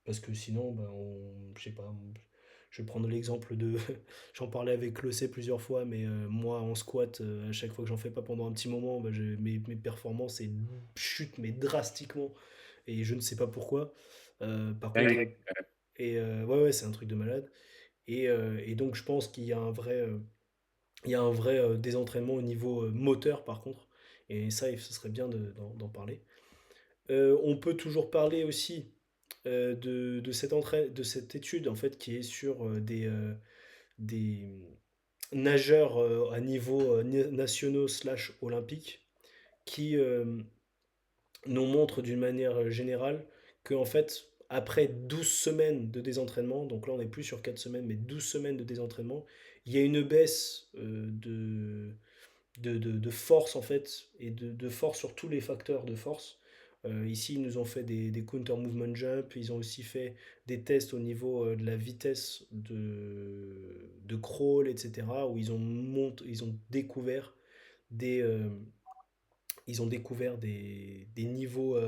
parce que sinon, bah, je sais pas, je vais prendre l'exemple de, j'en parlais avec Closet plusieurs fois, mais moi en squat, à chaque fois que j'en fais pas pendant un petit moment, bah, mes performances chutent mais drastiquement, et je ne sais pas pourquoi. Par contre,
Dingue.
ouais, ouais, c'est un truc de malade. Et donc je pense qu'il y a un vrai, il y a un vrai désentraînement au niveau moteur par contre. Et ça, ce serait bien d'en parler. On peut toujours parler aussi de cette étude en fait qui est sur des nageurs à niveau nationaux slash olympique qui nous montrent d'une manière générale que en fait après 12 semaines de désentraînement, donc là on n'est plus sur 4 semaines mais 12 semaines de désentraînement, il y a une baisse de force en fait, et de force sur tous les facteurs de force. Ici, ils nous ont fait des counter movement jump, ils ont aussi fait des tests au niveau de la vitesse de crawl, etc., où ils ont découvert des, euh, des niveaux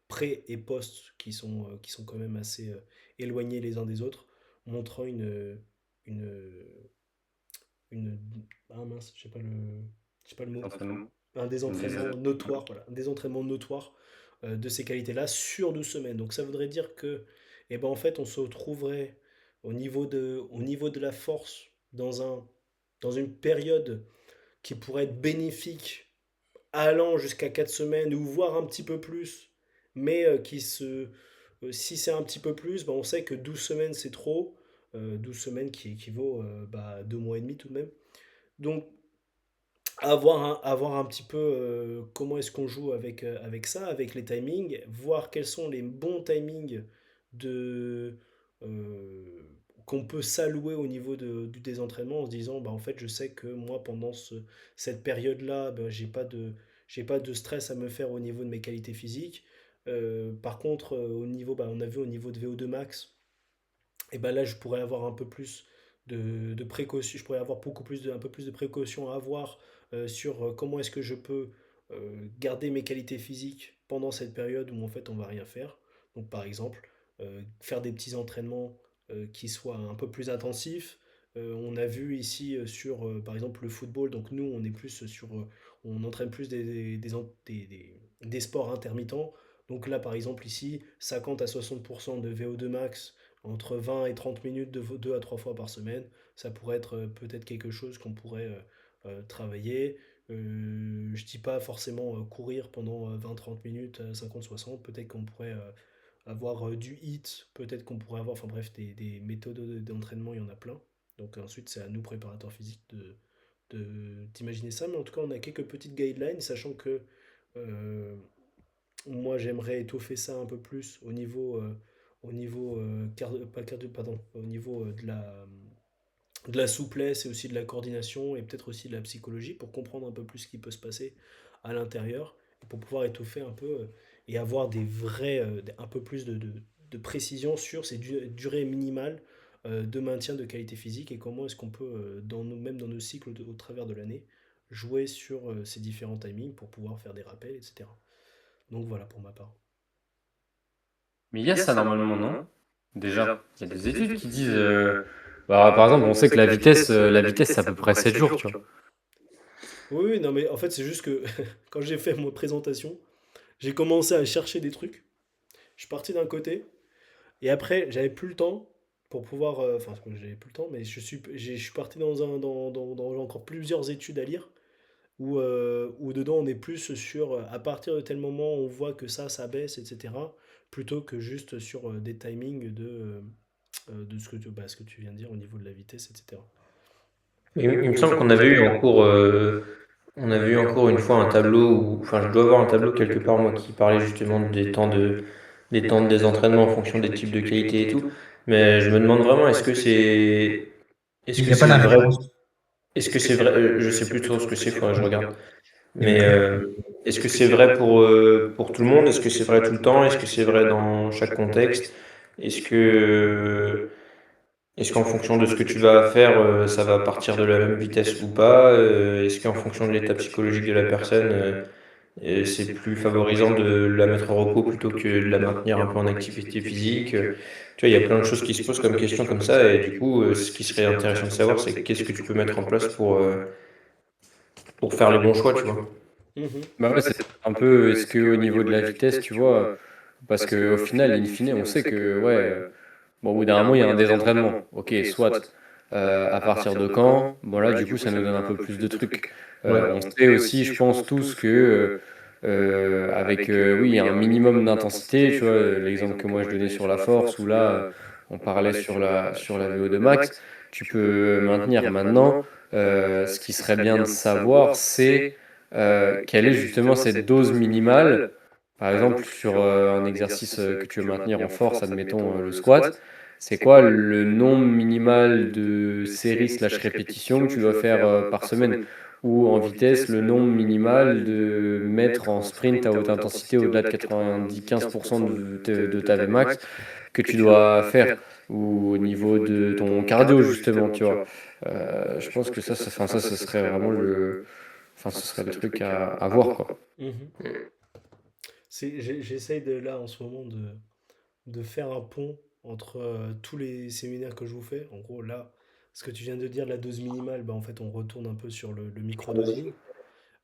pré et post qui sont quand même assez éloignés les uns des autres, montrant une, une ah mince, je sais pas le mot,
Entraînement.
un désentraînement notoire, voilà, un désentraînement notoire de ces qualités-là sur 12 semaines. Donc ça voudrait dire que, eh ben, en fait, on se retrouverait au niveau de la force dans une période qui pourrait être bénéfique, allant jusqu'à 4 semaines ou voire un petit peu plus, mais si c'est un petit peu plus, ben, on sait que 12 semaines c'est trop, 12 semaines qui équivaut à 2 mois et demi tout de même. Donc avoir un petit peu comment est-ce qu'on joue avec ça, avec les timings, voir quels sont les bons timings de, euh, qu'on peut s'allouer au niveau du désentraînement en se disant, bah, en fait, je sais que moi, pendant cette période-là, bah, j'ai pas de stress à me faire au niveau de mes qualités physiques. Par contre, au niveau, bah, on a vu au niveau de VO2 max, et ben là je pourrais avoir un peu plus de précautions, je pourrais avoir un peu plus de précautions à avoir sur comment est-ce que je peux garder mes qualités physiques pendant cette période où en fait on va rien faire. Donc par exemple, faire des petits entraînements qui soient un peu plus intensifs. On a vu ici sur par exemple le football, donc nous on est plus sur, on entraîne plus des sports intermittents. Donc là par exemple ici, 50 à 60% de VO2 max entre 20 et 30 minutes 2 à 3 fois par semaine. ça pourrait être peut-être quelque chose qu'on pourrait travailler. Je dis pas forcément courir pendant 20-30 minutes, 50-60, peut-être qu'on pourrait avoir du hit, peut-être qu'on pourrait avoir, enfin bref, des méthodes d'entraînement, il y en a plein. Donc ensuite, c'est à nous, préparateurs physiques, d'imaginer ça. Mais en tout cas, on a quelques petites guidelines, sachant que euh, moi, j'aimerais étoffer ça un peu plus pas pardon, au niveau de la souplesse et aussi de la coordination et peut-être aussi de la psychologie pour comprendre un peu plus ce qui peut se passer à l'intérieur et pour pouvoir étoffer un peu et avoir un peu plus de précision sur ces durées minimales de maintien de qualité physique et comment est-ce qu'on peut, même dans nos cycles au travers de l'année, jouer sur ces différents timings pour pouvoir faire des rappels, etc. Donc voilà pour ma part.
Mais il y a ça normalement, non? Déjà, il y a des études qui disent, bah, par exemple, on sait que la vitesse, c'est à peu près 7 jours, tu vois.
Oui, oui, non, mais en fait, c'est juste que quand j'ai fait ma présentation, j'ai commencé à chercher des trucs. Je suis parti d'un côté, et après, j'avais plus le temps pour pouvoir. Enfin, c'est pas que j'avais plus le temps, mais je suis parti dans encore plusieurs études à lire, où dedans on est plus sur à partir de tel moment on voit que ça baisse, etc. Plutôt que juste sur des timings de ce que tu viens de dire au niveau de la vitesse, etc.
Il me semble qu'on avait eu en cours, on avait eu en cours une fois un tableau où, enfin, je dois avoir un tableau quelque part, moi, qui parlait justement des temps de désentraînement en fonction des types de qualité et tout. Mais je me demande vraiment, est-ce
Il
que
n'y a pas
c'est
la
vrai,
référence.
est-ce que c'est vrai, je sais plus trop ce que c'est, faudrait que je regarde.
Et non
Mais
plus.
est-ce que c'est vrai pour tout le monde? Est-ce que c'est vrai tout le temps? Est-ce que c'est vrai dans chaque contexte? Est-ce que, est-ce qu'en fonction de ce que tu vas faire, ça va partir de la même vitesse ou pas? Est-ce qu'en fonction de l'état psychologique de la personne, c'est plus favorisant de la mettre au repos plutôt que de la maintenir un peu en activité physique? Tu vois, il y a plein de choses qui se posent comme questions comme ça, et du coup, ce qui serait intéressant de savoir, c'est qu'est-ce que tu peux mettre en place pour faire les bons choix, tu vois.
Mhm.
Bah ouais, c'est un peu, est-ce que au niveau de la vitesse, tu vois, parce qu'au final, in fine, on sait que, ouais, bon, au bout d'un moment, il y a un désentraînement. Ok, soit. À partir de quand? Bon, là, du coup, ça nous donne un peu plus de trucs.
Ouais.
On sait aussi, je pense tous que, avec, oui, un minimum d'intensité, tu vois, l'exemple que moi je donnais sur la force, où là, on parlait sur la VO2 max, tu peux maintenir maintenant. Ce qui serait bien de savoir, c'est quelle est justement cette dose minimale. Par exemple, sur un exercice que tu veux maintenir en force, admettons le squat, c'est quoi le nombre minimal de séries slash répétitions que tu dois faire par semaine? Ou en vitesse, le nombre minimal de mètres en sprint à haute intensité au-delà de 95% de ta Vmax que tu dois faire? Ou au niveau de ton cardio, justement, tu vois. Je pense que enfin, ça, ce serait vraiment enfin, ce serait le truc à voir, quoi.
Mhm. J'essaye là en ce moment de faire un pont entre tous les séminaires que je vous fais. En gros, là, ce que tu viens de dire, la dose minimale, bah, en fait, on retourne un peu sur le micro-dosing.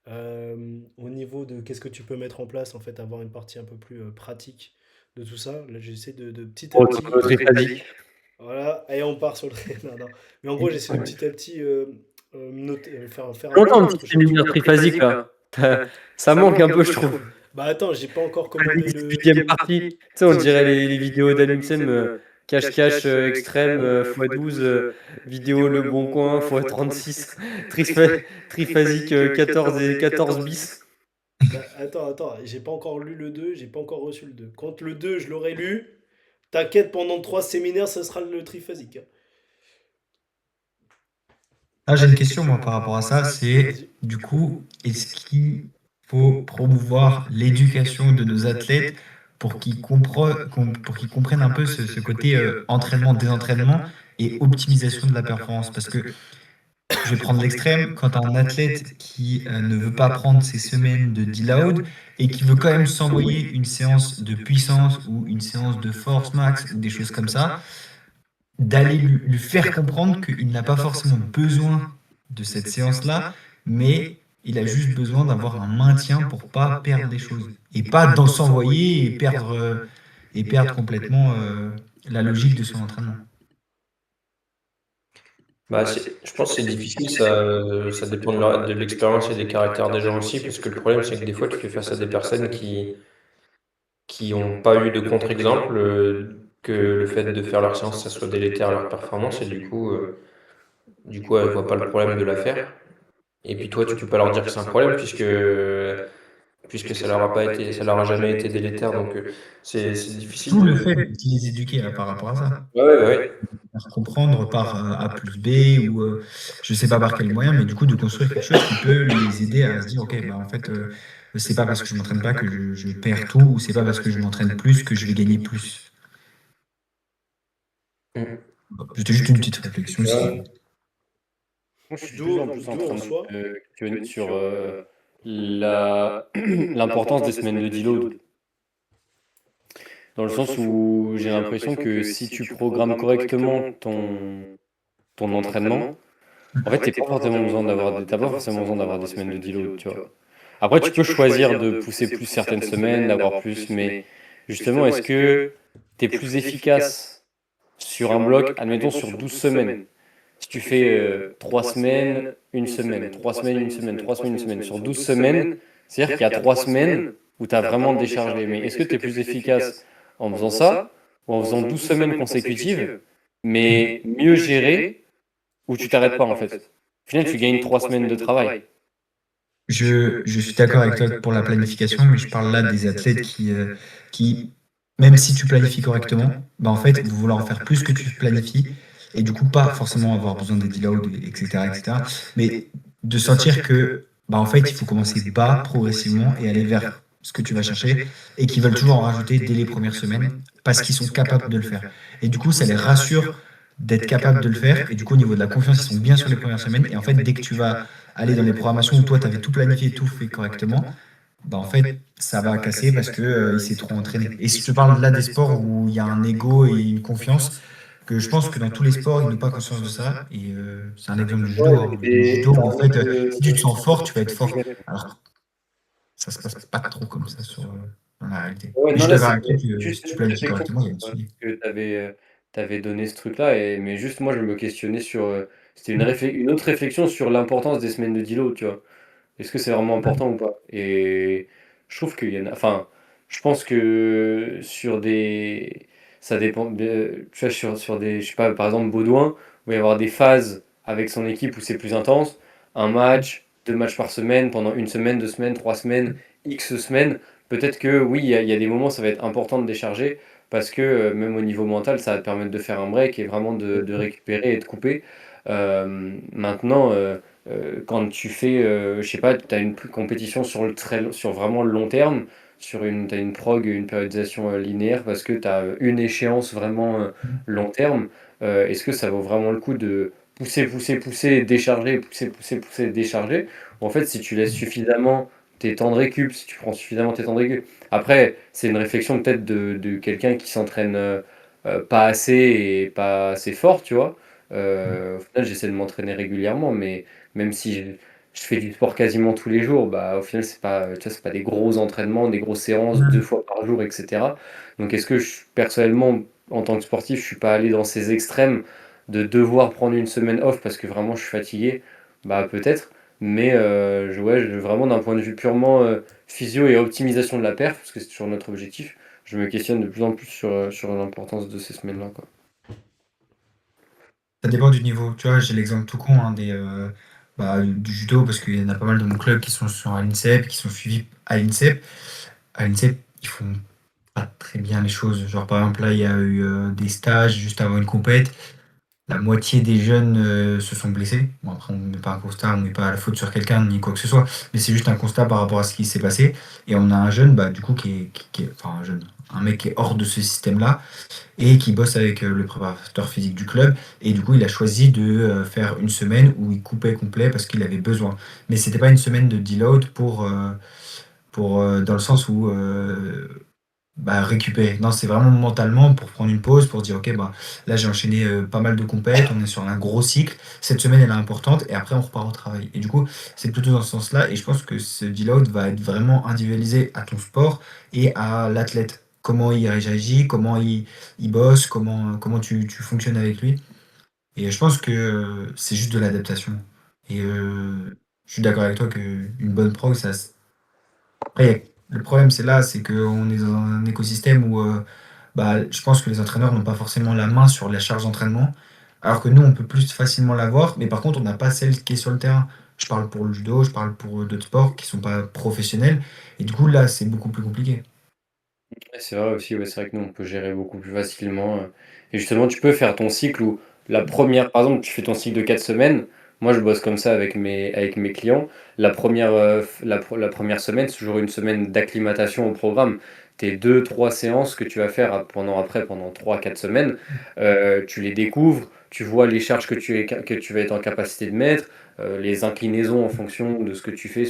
Au niveau de qu'est-ce que tu peux mettre en place, en fait, avoir une partie un peu plus pratique de tout ça. Là, j'essaie de petit à petit.
Triphasique.
Voilà, et on part sur le. Non, non. Mais en gros, j'essaie de petit à petit faire un
Longtemps,
point
un
parce
petit
que je pense.
séminaire triphasique, là. Ça manque un peu, je trouve.
Bah attends, j'ai pas encore commandé le.
Deuxième partie. Tu sais, on dirait les vidéos d'Amixem, cache-cache extrême x12, vidéo Le Bon Coin x36, triphasique 14 et 14 bis.
Bah, attends, j'ai pas encore lu le 2, j'ai pas encore reçu le 2. Quand le 2, je l'aurai lu, t'inquiète, pendant 3 séminaires, ça sera le triphasique, hein.
Ah, j'ai une question, moi, par rapport à ça. C'est,
Vas-y.
du coup, est-ce qu'il faut promouvoir l'éducation de nos athlètes pour qu'ils comprennent un peu ce côté entraînement, désentraînement et optimisation de la performance? Parce que je vais prendre l'extrême, quand tu as un athlète qui ne veut pas prendre ses semaines de deload et qui veut quand même s'envoyer une séance de puissance ou une séance de force max ou des choses comme ça, d'aller lui faire comprendre qu'il n'a pas forcément besoin de cette séance-là, mais il a juste besoin d'avoir un maintien pour pas perdre des choses. Et pas d'en s'envoyer et perdre complètement la logique de son entraînement.
Bah, je pense que c'est difficile, ça dépend de l'expérience et des caractères des gens aussi, parce que le problème, c'est que des fois, tu fais face à des personnes qui ont pas eu de contre-exemple, que le fait de faire leur séance, ça soit délétère à leur performance, et elles voient pas le problème de la faire. Et puis toi, tu peux pas leur dire que c'est un problème, puisque ça leur a jamais été délétère, donc c'est difficile
Tout le
de.
fait de les éduquer là, par rapport à ça.
Ouais, ouais, ouais.
Faire comprendre par A plus B ou je sais pas par quel moyen, mais du coup de construire quelque chose qui peut les aider à se dire ok, bah en fait, c'est pas parce que je m'entraîne pas que je perds tout, ou c'est pas parce que je m'entraîne plus que je vais gagner plus.
Mm.
C'était juste une petite réflexion.
Ouais.
Moi, je suis de plus en plus en
Judo
train
en
de
soi,
me questionner sur l'importance des semaines de deload. Dans le sens où j'ai l'impression que si tu programmes correctement ton entraînement, en fait, t'as pas forcément besoin d'avoir des semaines de deload, tu vois. Après, tu peux choisir de pousser plus certaines semaines, d'avoir plus, mais justement, est-ce que tu es plus efficace sur un bloc, admettons sur 12 semaines? Si tu fais 3 semaines, une semaine, 3 semaines, une semaine, 3 semaines, une semaine, sur 12 semaines, c'est-à-dire qu'il y a 3 semaines où tu as vraiment déchargé. Mais est-ce que tu es plus efficace en faisant ça, ou en faisant 12 semaines consécutives, mais mieux géré, où tu t'arrêtes pas en fait? Au final, tu gagnes 3 semaines de travail.
Je suis d'accord avec toi pour la planification, mais je parle là des athlètes qui, même si tu planifies correctement, bah en fait, vont vouloir en faire plus que tu planifies, et du coup, pas forcément avoir besoin des deloads, etc., etc., mais de sentir que, bah en fait, il faut commencer bas, progressivement, et aller vers ce que tu vas chercher, et qui veulent toujours en rajouter dès les premières semaines, parce qu'ils sont capables de le faire. Et du coup, ça les rassure d'être capables de le faire, et du coup, au niveau de la confiance, ils sont bien sur les premières semaines, et en fait, dès que tu vas aller dans les programmations où toi, tu avais tout planifié, tout fait correctement, bah en fait, ça va casser parce que il s'est trop entraîné. Et si je te parle là des sports où il y a un ego et une confiance, que je pense que dans tous les sports, ils n'ont pas conscience de ça. Et c'est un exemple du judo. Hein. Le judo, en fait, si tu te sens fort, tu vas être fort. Alors, ça se passe pas trop comme ça dans la réalité.
Ouais,
Mais je
non,
suis
là,
d'accord
c'est
avec toi que si
juste
tu
une
planifies
réflexion
correctement, il y a un suivi.
que tu avais donné ce truc-là, mais juste moi, je me questionnais sur. C'était une autre réflexion sur l'importance des semaines de deload, tu vois. Est-ce que c'est vraiment important ou pas? Et je trouve qu'il y en a. Enfin, je pense que sur des. Ça dépend. Tu vois, sur des. Je sais pas, par exemple, Baudouin, il va y avoir des phases avec son équipe où c'est plus intense. Un match, 2 matchs par semaine, pendant une semaine, 2 semaines, 3 semaines, X semaines. Peut-être que oui, il y a des moments, ça va être important de décharger parce que même au niveau mental, ça va te permettre de faire un break et vraiment de récupérer et de couper. Maintenant. Quand tu fais, je sais pas, tu as une compétition sur vraiment le long terme, t'as une prog, une périodisation linéaire parce que tu as une échéance vraiment long terme, est-ce que ça vaut vraiment le coup de pousser, pousser, pousser, décharger, pousser, pousser, pousser, décharger? Ou en fait, si tu laisses suffisamment tes temps de récup, si tu prends suffisamment tes temps de récup. Après, c'est une réflexion peut-être de quelqu'un qui s'entraîne pas assez et pas assez fort, tu vois. Au final, j'essaie de m'entraîner régulièrement, mais même si je fais du sport quasiment tous les jours, bah, au final, c'est pas, tu vois, c'est pas des gros entraînements, des grosses séances 2 fois par jour, etc. Donc, est-ce que personnellement, en tant que sportif, je suis pas allé dans ces extrêmes de devoir prendre une semaine off parce que vraiment je suis fatigué? Bah, peut-être. Mais vraiment d'un point de vue purement physio et optimisation de la perf, parce que c'est toujours notre objectif, je me questionne de plus en plus sur l'importance de ces semaines-là, quoi.
Ça dépend du niveau. Tu vois, j'ai l'exemple tout con hein, du judo, parce qu'il y en a pas mal de mon club qui sont sur l'INSEP, qui sont suivis à l'INSEP. À l'INSEP, ils font pas très bien les choses. Genre, par exemple, là, il y a eu des stages juste avant une compète. La moitié des jeunes se sont blessés. Bon, après, on ne met pas un constat, on ne met pas la faute sur quelqu'un ni quoi que ce soit, mais c'est juste un constat par rapport à ce qui s'est passé. Et on a un jeune, bah, du coup, enfin, un jeune, un mec qui est hors de ce système-là et qui bosse avec le préparateur physique du club. Et du coup, il a choisi de faire une semaine où il coupait complet parce qu'il avait besoin. Mais c'était pas une semaine de deload dans le sens où bah, récupérer. Non, c'est vraiment mentalement pour prendre une pause, pour dire, ok, bah, là j'ai enchaîné pas mal de compètes, on est sur un gros cycle, cette semaine elle est importante, et après on repart au travail. Et du coup, c'est plutôt dans ce sens-là, et je pense que ce deload va être vraiment individualisé à ton sport et à l'athlète. Comment il réagit, comment il bosse, comment tu fonctionnes avec lui. Et je pense que c'est juste de l'adaptation. Et je suis d'accord avec toi qu'une bonne prog, ça. Après, le problème, c'est là, c'est qu'on est dans un écosystème où bah, je pense que les entraîneurs n'ont pas forcément la main sur la charge d'entraînement, alors que nous, on peut plus facilement l'avoir, mais par contre, on n'a pas celle qui est sur le terrain. Je parle pour le judo, je parle pour d'autres sports qui sont pas professionnels, et du coup, là, c'est beaucoup plus compliqué.
Ouais, c'est vrai aussi, ouais, c'est vrai que nous, on peut gérer beaucoup plus facilement. Et justement, tu peux faire ton cycle où la première, par exemple, tu fais ton cycle de 4 semaines. Moi, je bosse comme ça avec mes clients. La première semaine, c'est toujours une semaine d'acclimatation au programme. Tes 2, 3 séances que tu vas faire pendant 3, 4 semaines, tu les découvres, tu vois les charges que tu vas être en capacité de mettre, les inclinaisons en fonction de ce que tu fais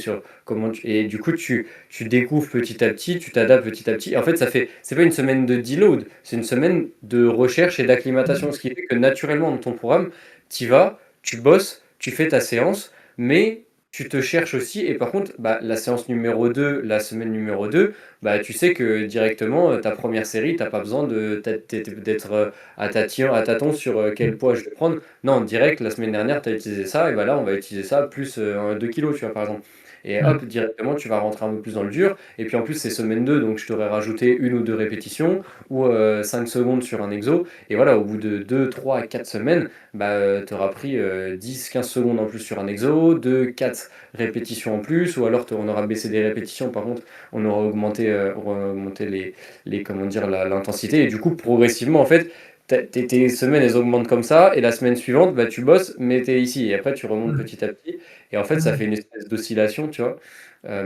et du coup, tu découvres petit à petit, tu t'adaptes petit à petit. Et en fait, c'est pas une semaine de deload, c'est une semaine de recherche et d'acclimatation. Ce qui fait que naturellement, dans ton programme, tu vas, tu bosses, tu fais ta séance, mais tu te cherches aussi. Et par contre, bah, la séance numéro 2, la semaine numéro 2, bah, tu sais que directement, ta première série, t'as pas besoin d'être à tâtons sur quel poids je vais prendre. Non, direct, la semaine dernière, tu as utilisé ça, et bah là, on va utiliser ça plus 2 kilos, tu vois, par exemple. Et hop, directement, tu vas rentrer un peu plus dans le dur. Et puis en plus, c'est semaine 2 donc je t'aurais rajouté 1 ou 2 répétitions ou 5 secondes sur un exo. Et voilà, au bout de 2, 3, 4 semaines, bah, tu auras pris 10, 15 secondes en plus sur un exo, 2, 4 répétitions en plus, ou alors on aura baissé des répétitions. Par contre, on aura augmenté comment dire, l'intensité. Et du coup, progressivement, en fait, tes semaines, elles augmentent comme ça. Et la semaine suivante, bah, tu bosses, mais tu es ici. Et après, tu remontes petit à petit. Et en fait, ça fait une espèce d'oscillation, tu vois,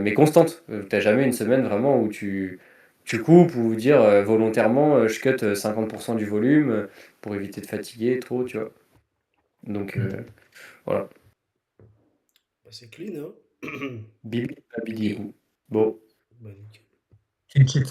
mais constante. T'as jamais une semaine vraiment où tu coupes ou dire volontairement je cut 50% du volume pour éviter de fatiguer trop, tu vois. Donc voilà.
Bah, c'est clean, hein?
Bibi, babidi, bou. Bon.
Bah, nickel.
Kill, kill.